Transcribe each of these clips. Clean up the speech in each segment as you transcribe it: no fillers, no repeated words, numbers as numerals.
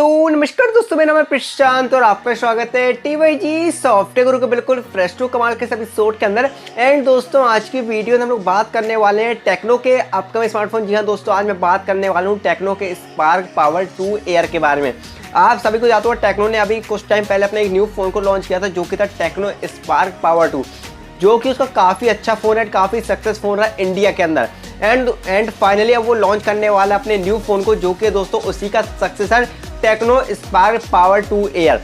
तो नमस्कार दोस्तों, मेरा नाम है प्रशांत और आपका स्वागत है टीवाईजी सॉफ्टवेयर गुरु के बिल्कुल फ्रेश टू कमाल के एपिसोड के अंदर। एंड दोस्तों, आज की वीडियो में हम लोग बात करने वाले हैं टेक्नो के अपकमिंग स्मार्टफोन। जी हाँ दोस्तों, आज मैं बात करने वाला हूँ टेक्नो के स्पार्क पावर 2 एयर के बारे में। आप सभी को जानते हो टेक्नो ने अभी कुछ टाइम पहले अपने एक न्यू फ़ोन को लॉन्च किया था जो कि था टेक्नो स्पार्क पावर 2, जो कि उसका काफ़ी अच्छा फ़ोन है, काफ़ी सक्सेस फ़ोन रहा इंडिया के अंदर। एंड फाइनली अब वो लॉन्च करने वाला अपने न्यू फ़ोन को, जो कि दोस्तों उसी का successor Tecno Spark power 2 air.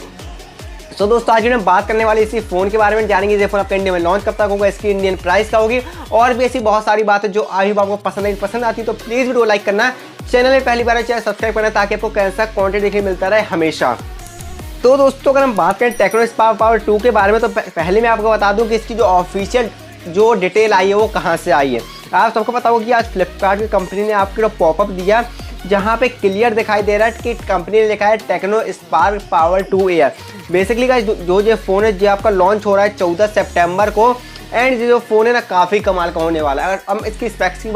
So दोस्तों, आज हम बात करने वाले इसी फ़ोन के बारे में, जानेंगे ये फ़ोन आपका इंडिया में लॉन्च कब तक होगा, इसकी इंडियन प्राइस क्या होगी और भी ऐसी बहुत सारी बातें जो अभी आपको पसंद आती तो प्लीज़ वीडियो लाइक करना, चैनल में पहली बार चैनल सब्सक्राइब करना ताकि आपको कैसा कॉन्टेंट देखने मिलता रहे हमेशा। तो दोस्तों, अगर हम बात करें टेक्नो स्पार्क पावर 2 के बारे में, तो पहले मैं आपको बता दूं कि इसकी जो ऑफिशियल जो डिटेल आई है वो कहाँ से आई है। आप सबको पता होगा कि आज फ्लिपकार्ट की कंपनी ने आपको पॉपअप दिया जहाँ पे क्लियर दिखाई दे रहा है कि कंपनी ने लिखा है techno Spark power 2 air. Basically guys, जो ये फ़ोन है जो आपका लॉन्च हो रहा है 14 सितंबर को। एंड ये जो फ़ोन है ना, काफ़ी कमाल का होने वाला है। अगर हम इसकी स्पेक्स की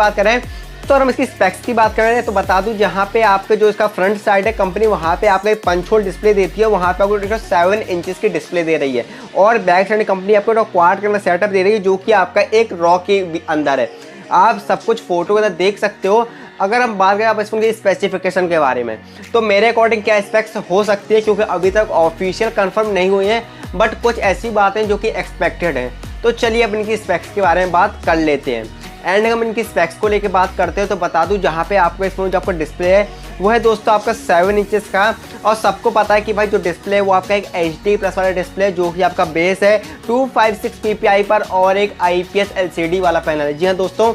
बात करें तो बता दूं, जहाँ पे आपके जो इसका फ्रंट साइड है कंपनी, वहाँ पे आपको एक पंच होल डिस्प्ले देती है, वहाँ पे आपको 7 इंचेस की डिस्प्ले दे रही है। और बैक साइड कंपनी आपको क्वाड कैमरा सेटअप दे रही है जो कि आपका एक रॉ के अंदर है। आप सब कुछ फोटो के अंदर देख सकते हो। अगर हम बात करें आप इस फोन की स्पेसिफिकेशन के बारे में, तो मेरे अकॉर्डिंग क्या स्पेक्स हो सकती है, क्योंकि अभी तक ऑफिशियल कंफर्म नहीं हुई है, बट कुछ ऐसी बातें जो कि एक्सपेक्टेड हैं। तो चलिए अब इनकी स्पेक्स के बारे में बात कर लेते हैं। एंड हम इनकी स्पेक्स को लेके बात करते हैं तो बता दूं, जहाँ पे आपका इसमें जो आपका डिस्प्ले है वो है दोस्तों आपका 7 इंचेस का। और सबको पता है कि भाई जो डिस्प्ले है वो आपका एक HD+ वाला डिस्प्ले है, जो कि आपका बेस है 256 ppi पर और एक IPS LCD वाला पैनल है। जी हाँ दोस्तों,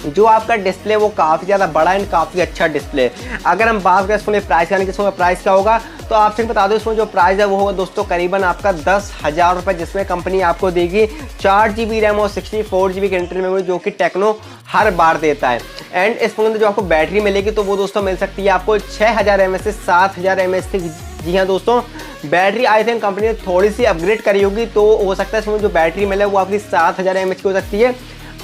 जो आपका डिस्प्ले वो काफ़ी ज़्यादा बड़ा एंड काफ़ी अच्छा डिस्प्ले है। अगर हम बात करें इस फोन प्राइस का, कि प्राइस क्या होगा, तो आपसे बता दो इसमें जो प्राइस है वो होगा दोस्तों करीबन आपका 10,000 रुपये, जिसमें कंपनी आपको देगी 4 GB रैम और 64 GB की इंटरनल मेमोरी, जो कि टेक्नो हर बार देता है। एंड इस फोन में जो आपको बैटरी मिलेगी तो वो दोस्तों मिल सकती है आपको 6000 mAh से 7000 mAh तक। जी हाँ दोस्तों, बैटरी आई थिंक कंपनी ने थोड़ी सी अपग्रेड करी होगी, तो हो सकता है इसमें जो बैटरी मिले वो आपकी 7000 mAh की हो सकती है।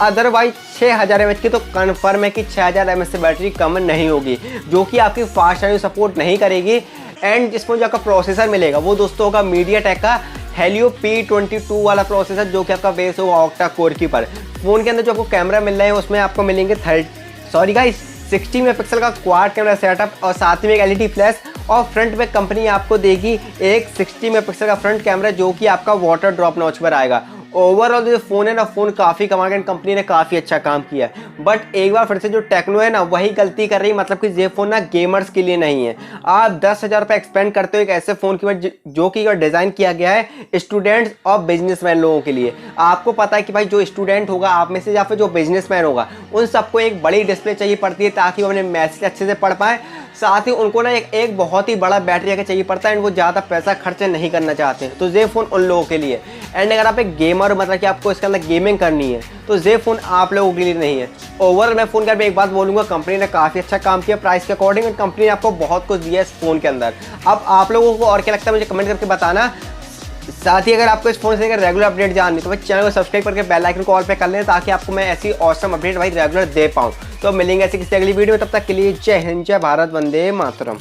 अदरवाइज 6000 mAh की तो कन्फर्म है कि 6000 mAh से बैटरी कम नहीं होगी, जो कि आपकी फास्ट चार्जिंग सपोर्ट नहीं करेगी। एंड जिसमें जो आपका प्रोसेसर मिलेगा वो दोस्तों होगा मीडियाटेक का हेलियो P22 वाला प्रोसेसर, जो कि आपका बेस होगा ऑक्टा कोर की पर। फ़ोन के अंदर जो आपको कैमरा मिल रहे हैं उसमें आपको मिलेंगे 60 मेगापिक्सल का क्वाड कैमरा सेटअप और साथ में एक LED फ्लैश। और फ्रंट में कंपनी आपको देगी एक 60 मेगापिक्सल का फ्रंट कैमरा, जो कि आपका वाटर ड्रॉप नॉच पर आएगा। ओवरऑल जो फ़ोन है ना, फ़ोन काफ़ी कमाल का, कंपनी ने काफ़ी अच्छा काम किया है। बट एक बार फिर से जो टेक्नो है ना वही गलती कर रही है, मतलब कि ये फ़ोन ना गेमर्स के लिए नहीं है। आप 10,000 रुपये एक्सपेंड करते हो एक ऐसे फ़ोन की जो कि डिज़ाइन किया गया है स्टूडेंट्स और बिजनेसमैन लोगों के लिए। आपको पता है कि भाई जो स्टूडेंट होगा आप में से या फिर जो बिजनेसमैन होगा, उन सबको एक बड़ी डिस्प्ले चाहिए पड़ती है ताकि वो अपने मैसेज अच्छे से पढ़ पाएँ। साथ ही उनको ना एक बहुत ही बड़ा बैटरी का चाहिए पड़ता है एंड वो ज़्यादा पैसा खर्च नहीं करना चाहते हैं, तो ये फ़ोन उन लोगों के लिए। एंड अगर आप एक गेमर, मतलब कि आपको इसके अंदर गेमिंग करनी है, तो ये फ़ोन आप लोगों के लिए नहीं है। ओवरऑल मैं फ़ोन के एक बात बोलूँगा, कंपनी ने काफ़ी अच्छा काम किया प्राइस के अकॉर्डिंग, एंड कंपनी ने आपको बहुत कुछ दिया इस फ़ोन के अंदर। अब आप लोगों को और क्या लगता है मुझे कमेंट करके बताना। साथ ही अगर आपको इस फोन से रेगुलर अपडेट जाननी तो भाई चैनल को सब्सक्राइब करके बेल आइकन को ऑल पे कर लें, ताकि आपको मैं ऐसी ऑसम अपडेट भाई रेगुलर दे पाऊँ। तो मिलेंगे ऐसी किसी अगली वीडियो में, तब तक के लिए जय हिंद, जय भारत, वंदे मातरम।